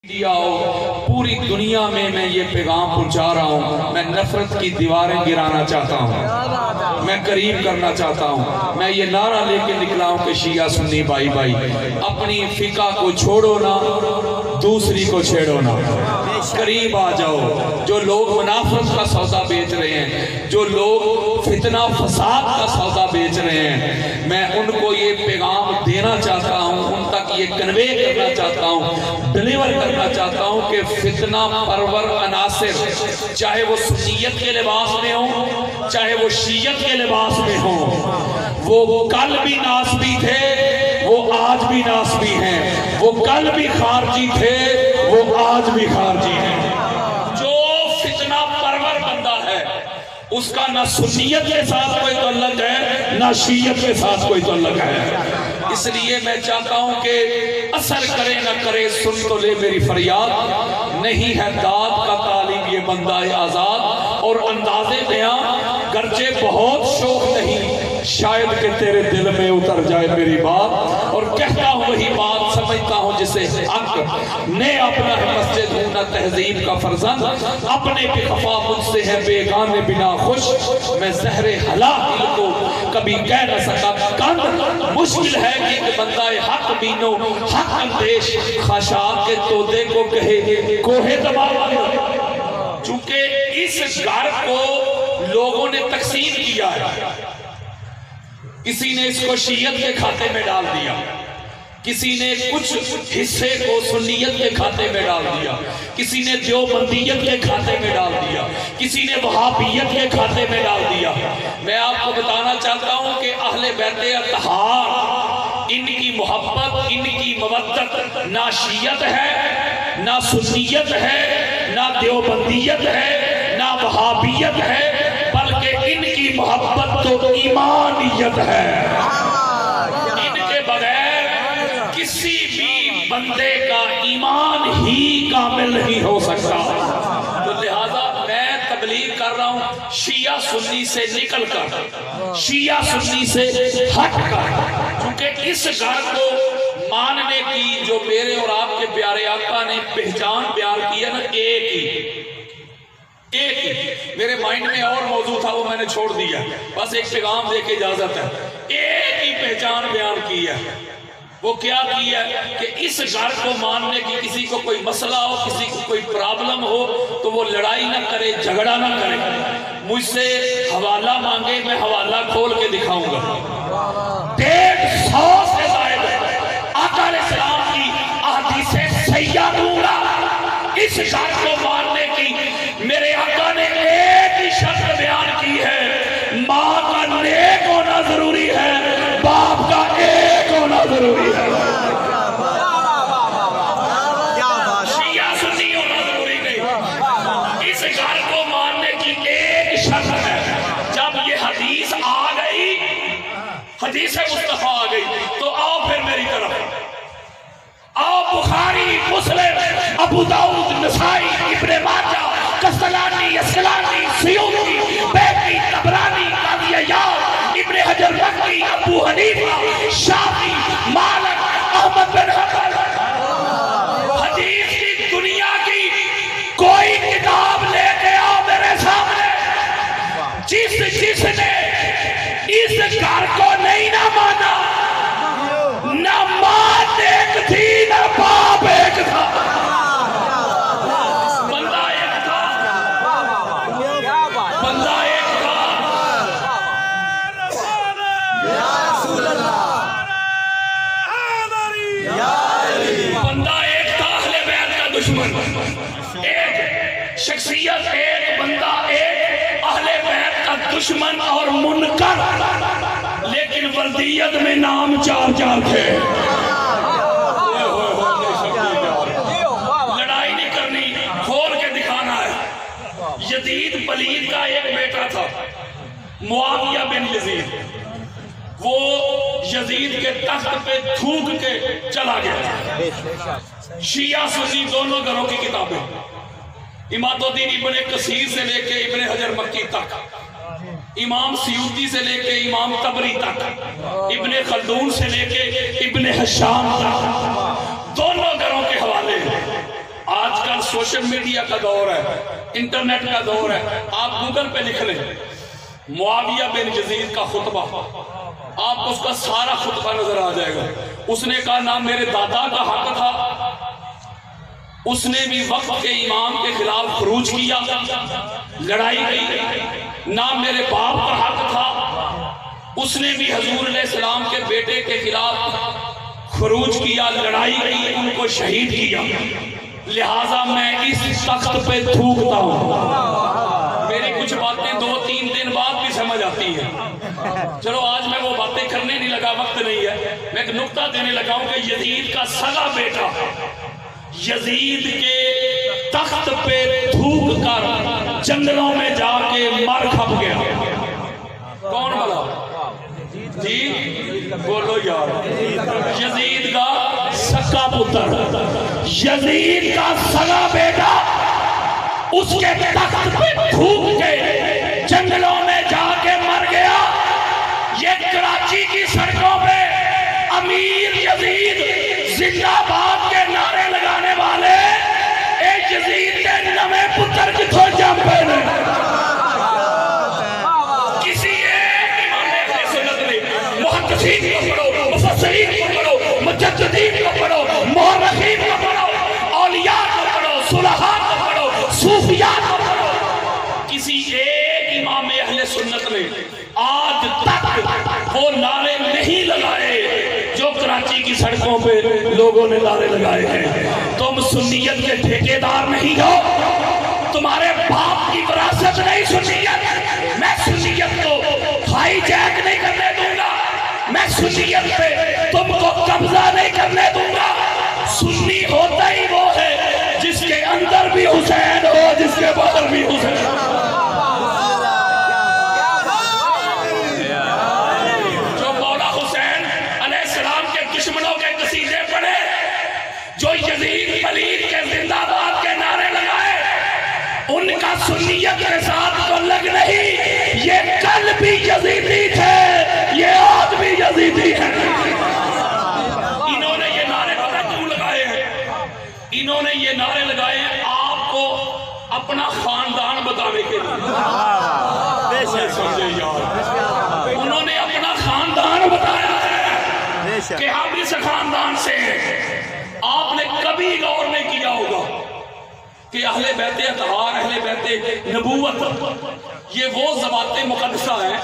پوری دنیا میں میں یہ پیغام پہنچا رہا ہوں، میں نفرت کی دیواریں گرانا چاہتا ہوں، میں قریب کرنا چاہتا ہوں، میں یہ نعرہ لے کے نکلا ہوں کہ شیعہ سنی بھائی بھائی اپنی فقہ کو چھوڑو نہ، دوسری کو چھیڑو نہ، قریب آ جاؤ۔ جو لوگ منافرت کا سودا بیچ رہے ہیں، جو لوگ فتنہ فساد کا سودا بیچ رہے ہیں، میں ان کو یہ پیغام دینا چاہتا ہوں، ان تک یہ کنوے کرنا چاہتا ہوں، ڈیلیور کرنا چاہتا ہوں کہ فتنہ پرور عناصر چاہے وہ سنیت کے لباس میں ہوں، چاہے وہ شیعت کے لباس میں ہوں، وہ کل بھی ناسبی تھے، وہ آج بھی ناسبی ہیں، وہ کل بھی خارجی تھے، وہ آج بھی خارجی ہیں۔ جو فتنہ پرور بندہ ہے اس کا نہ سنیت کے ساتھ کوئی تعلق ہے نہ شیعت کے ساتھ کوئی تعلق ہے۔ اس لیے میں چاہتا ہوں کہ اثر کرے نہ کرے سن تو لے میری فریاد، نہیں ہے داد کا طالب یہ بندہ آزاد، اور انداز بیاں گرچہ بہت شوق نہیں، شاید کہ تیرے دل میں اتر جائے میری بات، اور کہتا ہوں وہی بات، سمجھتا ہوں جسے حق نے اپنا ہے مسجد ہوں نہ تہذیب کا فرزند، اپنے بھی خفا مجھ سے ہے بیگانے بنا خوش، میں زہر ہلاکی کو کبھی کہہ نہ سکا کند، مشکل ہے کہ ایک بندہ حق بینو حق اندیش خاشاک کے تودے کو کہے کوہ تمام، چونکہ اس گھر کو لوگوں نے تقسیم کیا ہے، کسی نے اس کو شیعت کے کھاتے میں ڈال دیا، کسی نے کچھ حصے کو سنیت کے کھاتے میں ڈال دیا، کسی نے دیوبندیت کے کھاتے میں ڈال دیا، کسی نے وہابیت کے کھاتے میں ڈال دیا۔ میں آپ کو بتانا چاہتا ہوں کہ اہل بیت اطہار، ان کی محبت، ان کی مودت نہ شیعت ہے، نہ سنیت ہے، نہ دیوبندیت ہے، نہ وہابیت ہے، بلکہ ان کی محبت تو ایمانیت ہے۔ ان کے بغیر کسی بھی بندے کا ایمان ہی کامل نہیں ہو سکتا۔ تو لہذا میں تبلیغ کر رہا ہوں شیعہ سنی سے نکل کر، شیعہ سنی سے ہٹ کر، کیونکہ اس گھر کو ماننے کی جو میرے اور آپ کے پیارے آقا نے پہچان بیان کی ہے نا، ایک ہی میرے مائنڈ میں اور موضوع تھا وہ میں نے چھوڑ دیا، بس ایک پیغام دے کے اجازت ہے، ایک ہی پہچان بیان کی ہے۔ وہ کیا کی ہے کہ اس گھر کو ماننے کی کسی کو کوئی مسئلہ ہو، کسی کو کوئی پرابلم ہو تو وہ لڑائی نہ کرے، جھگڑا نہ کرے، مجھ سے حوالہ مانگے، میں حوالہ کھول کے دکھاؤں گا۔ 150 سے زائد آقا علیہ السلام کی احادیث سیاح دوں گا۔ اس گھر کو ماننے کی میرے آقا نے ایک ہی شرط بیان کی ہے، ماں کا نیک ہونا ضروری ہے، باپ کا ایک ہونا ضروری ہے، شیعہ سنی ہونا ضروری نہیں۔ اس گھر کو ماننے کی ایک شرط ہے، جب یہ حدیث آ گئی، حدیث مصطفیٰ آ گئی، تو آؤ پھر میری طرف، آؤ بخاری، مسلم، ابو داؤد، نسائی، ابن ماجہ، قسطلانی، اسقلانی، سیوطی، بیہقی، طبرانی، قاضی عیاض، ابن حجر مکی، ابو حنیفہ، شافعی، مالک، احمد بن حنبل، حدیث کی دنیا کی کوئی کتاب لے کے آؤ میرے سامنے، جس نے اس گھر کو نہیں نہ مانا، نہ ماں ایک تھی نہ باپ ایک تھا، بندہ ایک تھا، بندہ ایک تھا، بندہ ایک تھا، اہل بیت کا دشمن، ایک شخصیت، ایک بندہ، ایک اہل بیت کا دشمن اور منکر، لیکن وردیت میں نام چار چار تھے۔ لڑائی نہیں کرنی، کھول کے دکھانا ہے۔ یزید پلید کا ایک بیٹا تھا، معاویہ بن یزید، وہ یزید کے تخت پہ تھوک کے چلا گیا۔ شیعہ سنی دونوں گھروں کی کتابیں، اماد الدین ابن کثیر سے لے کے ابن حجر مکی تک، امام سیوطی سے لے کے امام طبری تک، ابن خلدون سے لے کے ابن حشام تک، دونوں گھروں کے حوالے کل سوشل میڈیا کا دور ہے، انٹرنیٹ کا دور ہے، آپ گوگل پہ لکھ لیں معاویہ بن یزید کا خطبہ، آپ کو اس کا سارا خطبہ نظر آ جائے گا۔ اس نے کہا نہ میرے دادا کا حق تھا، اس نے بھی وقت کے امام کے خلاف خروج کیا، لڑائی گئی، نہ میرے باپ کا حق تھا، اس نے بھی حضور علیہ السلام کے بیٹے کے خلاف خروج کیا، لڑائی گئی، ان کو شہید کیا، لہٰذا میں اس تخت پہ تھوکتا ہوں۔ میری کچھ باتیں 2-3 دن بعد بھی سمجھ آتی ہیں، چلو آج میں وہ باتیں کرنے نہیں لگا، وقت نہیں ہے، میں ایک نکتہ دینے لگا ہوں کہ یزید کا سگا بیٹا یزید کے تخت پہ تھوک کر جنگلوں میں جا کے مر کھپ گیا۔ کون بلا؟ جی بولو یار، یزید کا سکا پتر، یزید کا سگا بیٹا اس کے تخت پہ تھوک کے جنگلوں میں جا کے مر گیا۔ یہ کراچی کی سڑکوں پہ امیر یزید زندہ باد کے نعرے لگانے والے اے یزید کے نمے پتر کتھوں جم پہنے، کسی ایک امام اہل سنت نے محدثین کو پڑھو، مفسرین کو پڑھو، مجددین کو پڑھو، مورخین کو پڑھو، اولیاء کو پڑھو، صلحاء کو پڑھو، صوفیاء کو پڑھو، کسی ایک امام اہل سنت نے آج تک وہ نعرے نہیں لگائے جو کراچی کی سڑکوں پہ لوگوں نے نعرے لگائے ہیں۔ تم سنیت کے ٹھیکیدار نہیں ہو، تمہارے باپ کی وراثت نہیں سنیت، میں سنیت کو ہائی جیک نہیں کرنے دوں گا، میں سنیت پہ تم کو قبضہ نہیں کرنے دوں گا۔ سنی ہوتا ہی وہ ہے جس کے اندر بھی حسین ہو، جس کے باہر بھی حسین ہو۔ جو یزید پلید کے زندہ باد کے نعرے لگائے، ان کا سنیت کے ساتھ تو لگ نہیں، یہ کل بھی یزیدی تھے، یہ آج بھی یزیدی ہیں۔ انہوں نے یہ نعرے پتہ کیوں لگائے ہیں؟ انہوں نے یہ نعرے لگائے ہیں آپ کو اپنا خاندان بتانے کے لیے۔ سمجھے یار، انہوں نے اپنا خاندان بتایا ہے کہ ہم اس خاندان سے ہیں۔ آپ نے کبھی غور نہیں کیا ہوگا کہ اہل بیت اطہار، اہل بیت نبوت، یہ وہ ذوات مقدسہ ہیں،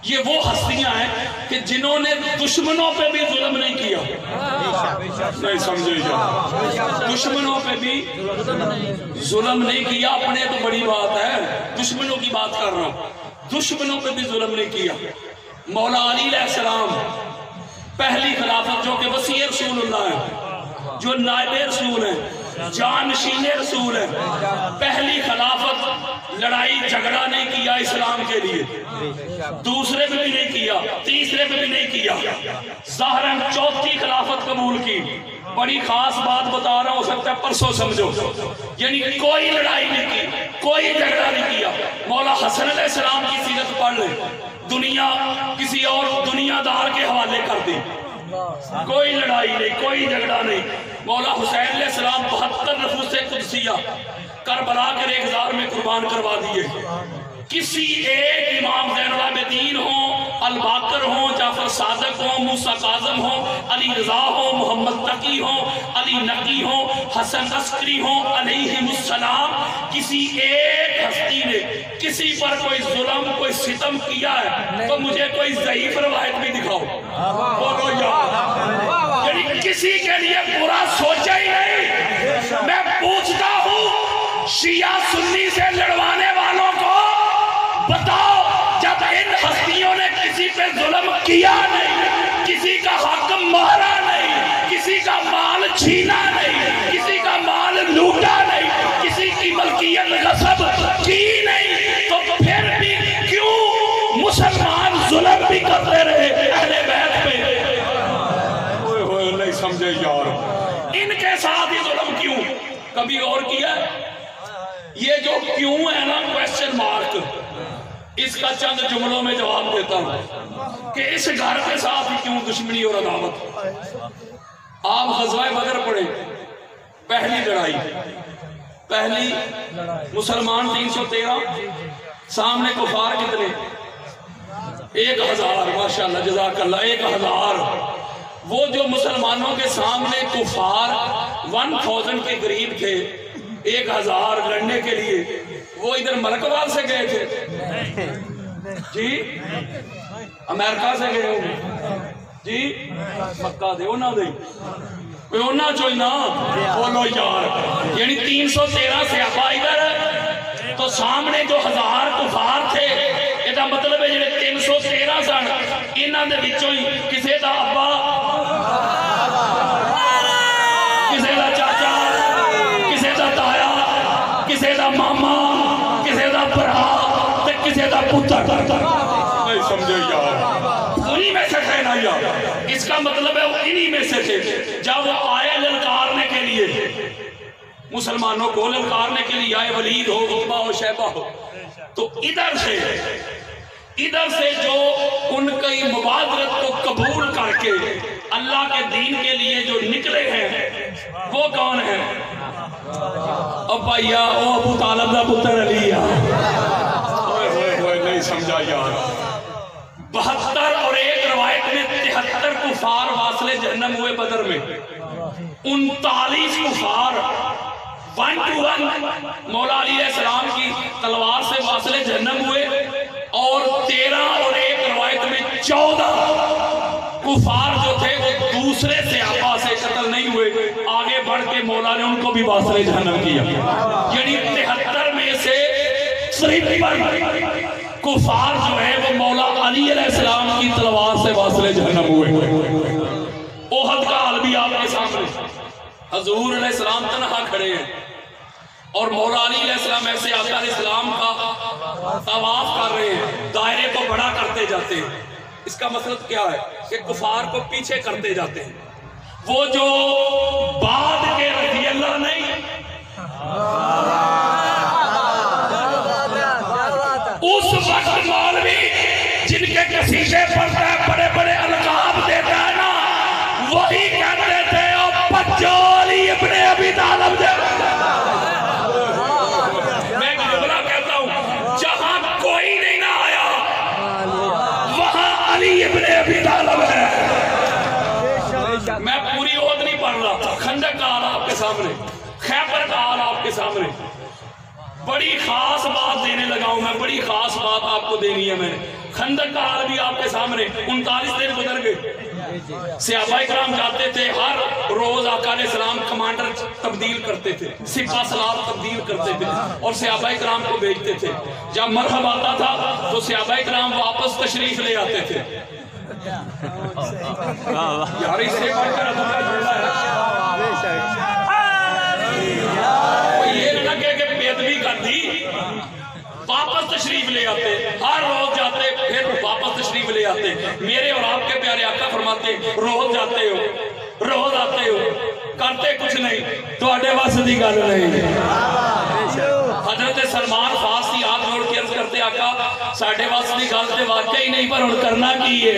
یہ وہ ہستیاں ہیں کہ جنہوں نے دشمنوں پہ بھی ظلم نہیں کیا۔ نہیں سمجھے جا، دشمنوں پہ بھی ظلم نہیں کیا، اپنے تو بڑی بات ہے، دشمنوں کی بات کر رہا ہوں، دشمنوں پہ بھی ظلم نہیں کیا۔ مولا علی علیہ السلام پہلی خلافت جو کہ وصی رسول اللہ ہے، جو نائب رسول ہیں، جانشین رسول ہیں، پہلی خلافت لڑائی جھگڑا نہیں کیا اسلام کے لیے، دوسرے میں بھی نہیں کیا، تیسرے میں بھی نہیں کیا، ظاہراً چوتھی خلافت قبول کی۔ بڑی خاص بات بتا رہا ہو سکتا ہے پرسوں سمجھو، یعنی کوئی لڑائی نہیں کی، کوئی جھگڑا نہیں کیا۔ مولا حسن علیہ السلام کی سیرت پڑھ لیں، دنیا کسی اور دنیا دار کے حوالے کر دی، کوئی لڑائی نہیں، کوئی جھگڑا نہیں۔ مولا حسین علیہ السلام 72 نفوس قدسیہ کربلا کے ریگزار میں قربان کروا دیے۔ کسی ایک امام زین العابدین ہوں، الباقر ہوں، جعفر صادق ہوں، موسیٰ کاظم ہوں، علی رضا ہوں، محمد تقی ہوں، علی نقی ہوں، حسن عسکری ہوں علیہم السلام، کسی ایک ہستی نے کسی پر کوئی ظلم، کوئی ستم کیا ہے تو مجھے کوئی ضعیف روایت بھی دکھاؤ، بولو یا یعنی کسی کے لیے برا سوچا ہی نہیں۔ میں پوچھتا ہوں شیعہ سنی سے لڑوانے والوں کو بتاؤ، جب ان ہستیوں نے کسی پہ ظلم کیا نہیں، کسی کا حق مارا نہیں، کسی کا مال چھینا نہیں، کسی کا مال لوٹا نہیں، کسی کی ملکیت غصب کی نہیں، تو پھر بھی کیوں مسلمان ظلم بھی کرتے رہے اہل بیت پہ؟ ہوئے نہیں سمجھے یار، ان کے ساتھ ہی ظلم کیوں؟ کبھی اور کیا؟ یہ جو کیوں ہے نا کویسچن مارک، اس کا چند جملوں میں جواب دیتا ہوں کہ اس گھر کے ساتھ ہی کیوں دشمنی اور عداوت۔ آپ غزوہ بدر پڑھیں، پہلی لڑائی، پہلی مسلمان 313، سامنے کفار کتنے؟ 1000، ماشاءاللہ جزاک اللہ، 1000۔ وہ جو مسلمانوں کے سامنے کفار 1000 کے قریب تھے، 1000 لڑنے کے لیے، وہ ادھر ملکوال سے گئے تھے جی، امریکہ سے گئے ہوں جی، مکہ دے ہونا دے ہونا چوئی نا بولو یار، یعنی 313 صحابہ ادھر، تو سامنے جو 1000 کفار تھے، یہ مطلب ہے جنہیں 313 سن، انہاں دے بچوں ہی کسے دا ابا، کسے دا چاچا، کسے دا تایا، کسے دا ماما، کسے دا برا، تے کسے دا پتر، نہیں سمجھے یار، انہی میں سے تھے نا یار، اس کا مطلب ہے وہ انہی میں سے تھے۔ جب وہ آئے للکارنے کے لیے، مسلمانوں کو للکارنے کے لیے آئے، ولید ہو، عتبہ ہو، شیبہ ہو، تو ادھر سے جو ان کی مبادرت کو قبول کر کے اللہ کے دین کے لیے جو نکلے ہیں، وہ کون ہیں؟ ابیا او ابو طالب دا پتر علی، نہیں سمجھا یار۔ 72 اور ایک روایت میں 73 کفار واصل جہنم ہوئے بدر میں، 39 کفار 1 to 1 مولا علیہ السلام کی تلوار سے واصل جہنم ہوئے، اور 13 اور ایک روایت میں 14 کفار جو تھے وہ دوسرے صحابہ سے قتل نہیں ہوئے، آگے بڑھ کے مولا نے ان کو بھی واصل جہنم کیا، یعنی 73 میں سے صرف کفار جو ہے وہ مولا علی علیہ السلام کی تلوار سے واصل جہنم ہوئے۔ احد کا حال بھی آپ کے سامنے، حضور علیہ السلام تنہا کھڑے ہیں اور مولا علی علیہ السلام ایسے آقا علیہ السلام کا طواف کر رہے ہیں، دائرے کو بڑا کرتے جاتے ہیں۔ اس کا مطلب کیا ہے کہ کفار کو پیچھے کرتے جاتے ہیں۔ وہ جو بعد کے رضی اللہ نہیں، اس وقت مولوی جن کے قصیدے پڑھتا ہے، بڑے بڑے القاب دیتا ہے نا، وہی کہتے تھے او بچو علی ابن ابی طالب دے۔ میں ایک جملہ کہتا ہوں، جہاں کوئی نہیں نہ آیا وہاں علی ابن ابی طالب ہے۔ میں پوری عہد نہیں پڑھ رہا، خندق کا حال آپ کے سامنے، خیبر کا حال آپ کے سامنے، بڑی خاص بات دینے لگا ہوں میں، بڑی خاص بات آپ کو دینی ہے میں نے۔ خندق کا حال بھی آپ کے سامنے، 39 دن گزر گئے، صحابہ کرام جاتے تھے، ہر روز آقا علیہ السلام کمانڈر تبدیل کرتے تھے، سپہ سالار تبدیل کرتے تھے اور صحابہ کرام کو بھیجتے تھے۔ جب مرحب آتا تھا تو صحابہ کرام واپس تشریف لے آتے تھے۔ یار اس سے پڑھ کر ادھر جڑا ہے، یہ لگے کہ بےدبی کر دی، واپس تشریف لے آتے، ہر روز جاتے پھر واپس تشریف لے آتے۔ میرے اور آپ کے پیارے آقا فرماتے، روز جاتے ہو، روز آتے ہو، کرتے کچھ نہیں، تو اڈے واسطے دی گل نہیں۔ حضرت سلمان فارسی ہاتھ جوڑ کے عرض کرتے، آقا ساڈے واسطے دی گل تے واقعی نہیں، پر ہن کرنا کی ہے؟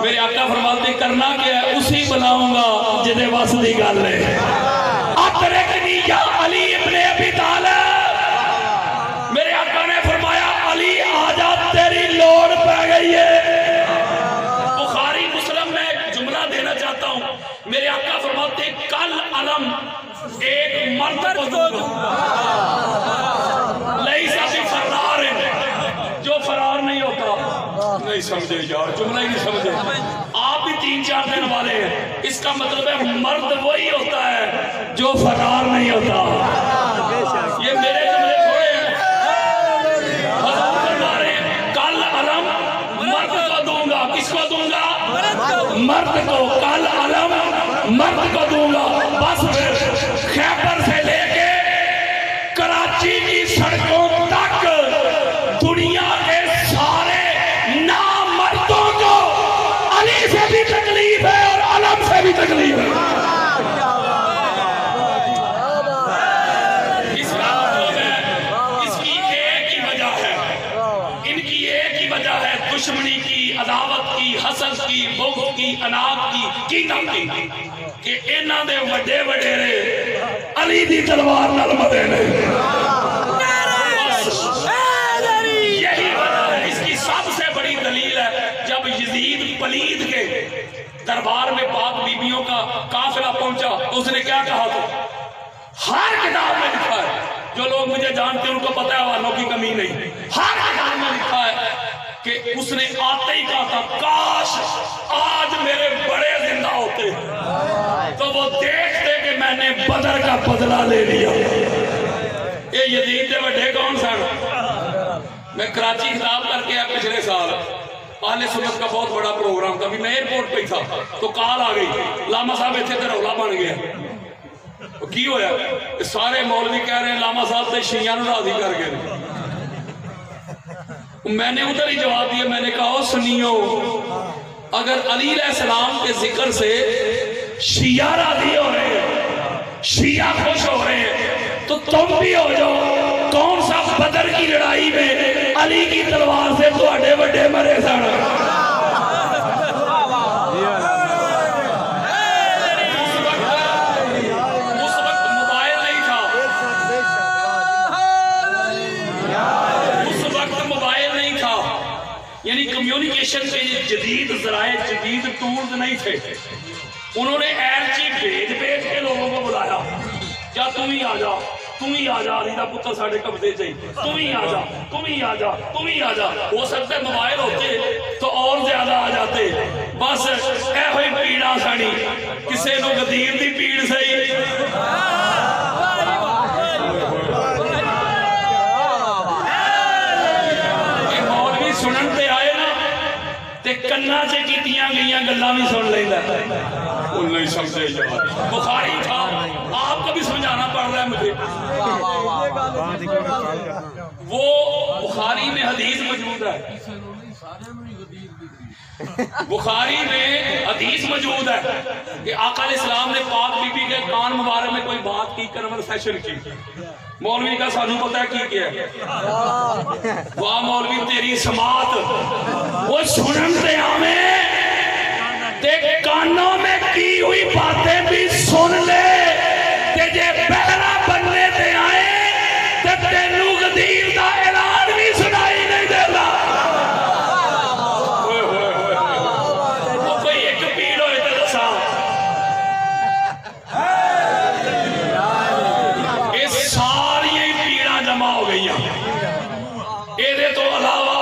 میرے آقا فرماتے کرنا کیا ہے؟ اسی بلاؤں گا جدے واسطے دی گل ہے۔ اترکنی یا علی ابن ابی طالب، میرے آقا نے فرمایا علی آجا تیری لوڑ پہ گئی ہے۔ بخاری مسلم میں ایک جملہ دینا چاہتا ہوں، میرے آقا فرماتے کل علم ایک مرد کو دوں گا، لیسا بھی فرار ہے، جو فرار نہیں ہوتا۔ نہیں سمجھے یار، جملہ ہی نہیں سمجھے، آپ بھی 3-4 دن والے ہیں، اس کا مطلب ہے مرد وہی ہوتا ہے جو فرار نہیں ہوتا۔ یہ میرے جملے تھوڑے ہیں، حضور فرما رہے ہیں کل علم مرد کو دوں گا۔ کس کو دوں گا؟ مرد کو، کل علم مرد کو دوں گا۔ بس پھر خیبر سے لے کے کراچی کی سڑکوں تک دنیا کے سارے نامردوں کو علی سے بھی تکلیف ہے اور علم سے بھی تکلیف ہے۔ اس کا مطلب ہے، اس کی ایک ہی وجہ ہے، ان کی ایک ہی وجہ ہے، دشمنی کی، عداوت کی، حسد کی، بغض کی، عناد کی، کینہ کی۔ کہ انہاں دے وڈے وڈیرے علی دی تلوار نال مرے نے. یہی وجہ ہے. اس کی سب سے بڑی دلیل ہے جب یزید پلید کے دربار میں پاک بیبیوں کا قافلہ پہنچا تو اس نے کیا کہا تھا؟ ہر کتاب میں لکھا ہے, جو لوگ مجھے جانتے ہیں ان کو پتہ ہے حوالوں کی کمی نہیں, ہر کتاب میں لکھا ہے کہ اس نے آتے ہی کہا تھا کاش آج میرے بڑے زندہ ہوتے تو وہ دیکھتے کہ میں نے بدر کا بدلہ لے لیا. یہ یزید دے وڈے کون سن؟ میں کراچی خطاب کر کے پچھلے سال اہل سنت کا بہت بڑا پروگرام تھا, میں ایئرپورٹ پہ تھا تو کال آ گئی, لاما صاحب ایتھے تے رولا بن گیا. کی ہویا؟ سارے مولوی کہہ رہے ہیں لاما صاحب تے شیعہ نو راضی کر گئے. میں نے ادھر ہی جواب دیا, میں نے کہا سنیو, اگر علی علیہ السلام کے ذکر سے شیعہ راضی ہو رہے ہیں, شیعہ خوش ہو رہے ہیں, تو تم بھی ہو جاؤ. کون سا بدر کی لڑائی میں علی کی تلوار سے تواڈے وڈے مرے سن. اس وقت موبائل نہیں تھا, اس وقت موبائل نہیں تھا, یعنی کمیونیکیشن کے جدید ذرائع, جدید ٹولز نہیں تھے. انہوں نے ایرچی بھیج کے لوگوں کو بلایا, کیا تم ہی آ جا, تم ہی آ جا, علی دا پتر ساڑھے قبضے چاہیے, تم ہی آ جا, تم ہی آ جا, تم ہی آ جا. ہو سکتا ہے موبائل ہوتے تو اور زیادہ آ جاتے. بس اے ہوئی پیڑا سانی, کسے نو غدیر دی پیڑ سہی. یہ مولوی سنن تے آئے نا تے کنا سے کیتیاں گئیاں گلاں بھی سن لیندا. وہ نہیں سمجھے یار, بخاری تھا, آپ کو بھی سمجھانا پڑ رہا ہے مجھے. وہ بخاری میں حدیث موجود ہے, بخاری میں حدیث موجود ہے کہ آقا علیہ السلام نے پاک بی بی کے کان مبارک میں کوئی بات کی, کنورسیشن کی. مولوی کا سانو پتہ ہے کی کیا ہے, واہ مولوی تیری سماعت, وہ سنن تے آمیں تے کانوں میں کی ہوئی باتیں بھی سن لے, تے جے بہرا بننے تے آئے تے تینوں غدیر دا اعلان بھی سنائی نہیں دیتا. وہ کوئی ایک پیڑ ہوئے تے دسا, یہ ساری پیڑاں جمع ہو گئی ہیں. یہ تو علاوہ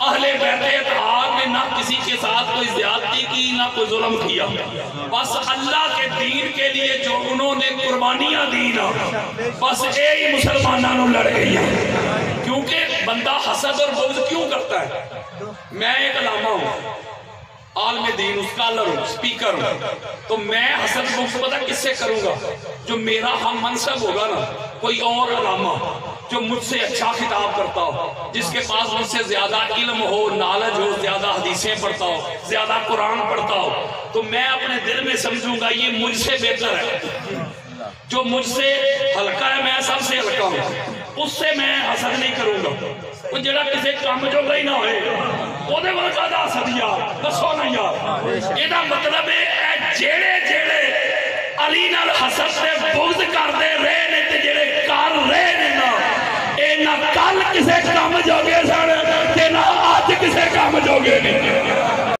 اہل بیت اطہار نے نہ کسی کے ساتھ کوئی زیادتی کی, نہ کوئی ظلم کیا. بس اللہ کے دین کے لیے جو انہوں نے قربانیاں دی نا, بس یہی مسلمانوں لڑ گئی ہیں. کیونکہ بندہ حسد اور بغض کیوں کرتا ہے؟ میں ایک علامہ ہوں, عالم دین, اسکالر ہوں, سپیکر ہوں, تو میں حسد بغض پتہ کس سے کروں گا؟ جو میرا ہم منصب ہوگا نا, کوئی اور علامہ جو مجھ سے اچھا خطاب کرتا ہو, جس کے پاس مجھ سے زیادہ علم ہو, نالج ہو, زیادہ حدیثیں پڑھتا ہو, زیادہ قرآن پڑھتا ہو, تو میں اپنے دل میں سمجھوں گا یہ مجھ سے بہتر ہے. جو مجھ سے ہلکا ہے, میں سب سے ہلکا ہوں, اس سے میں حسد نہیں کروں گا. وہ جڑا کسی کام جو گئی نہ ہوئے وہ دے والا زیادہ حسد یار, دسو نا یار. یہ دا مطلب ہے جیڑے جیڑے علی نال حسد سے بغض کر دے رہے نے تے جیڑے کر رہے نے نا, اے نہ کل کسے کام جوگے سن تے نہ آج کسے کام جوگے نہیں.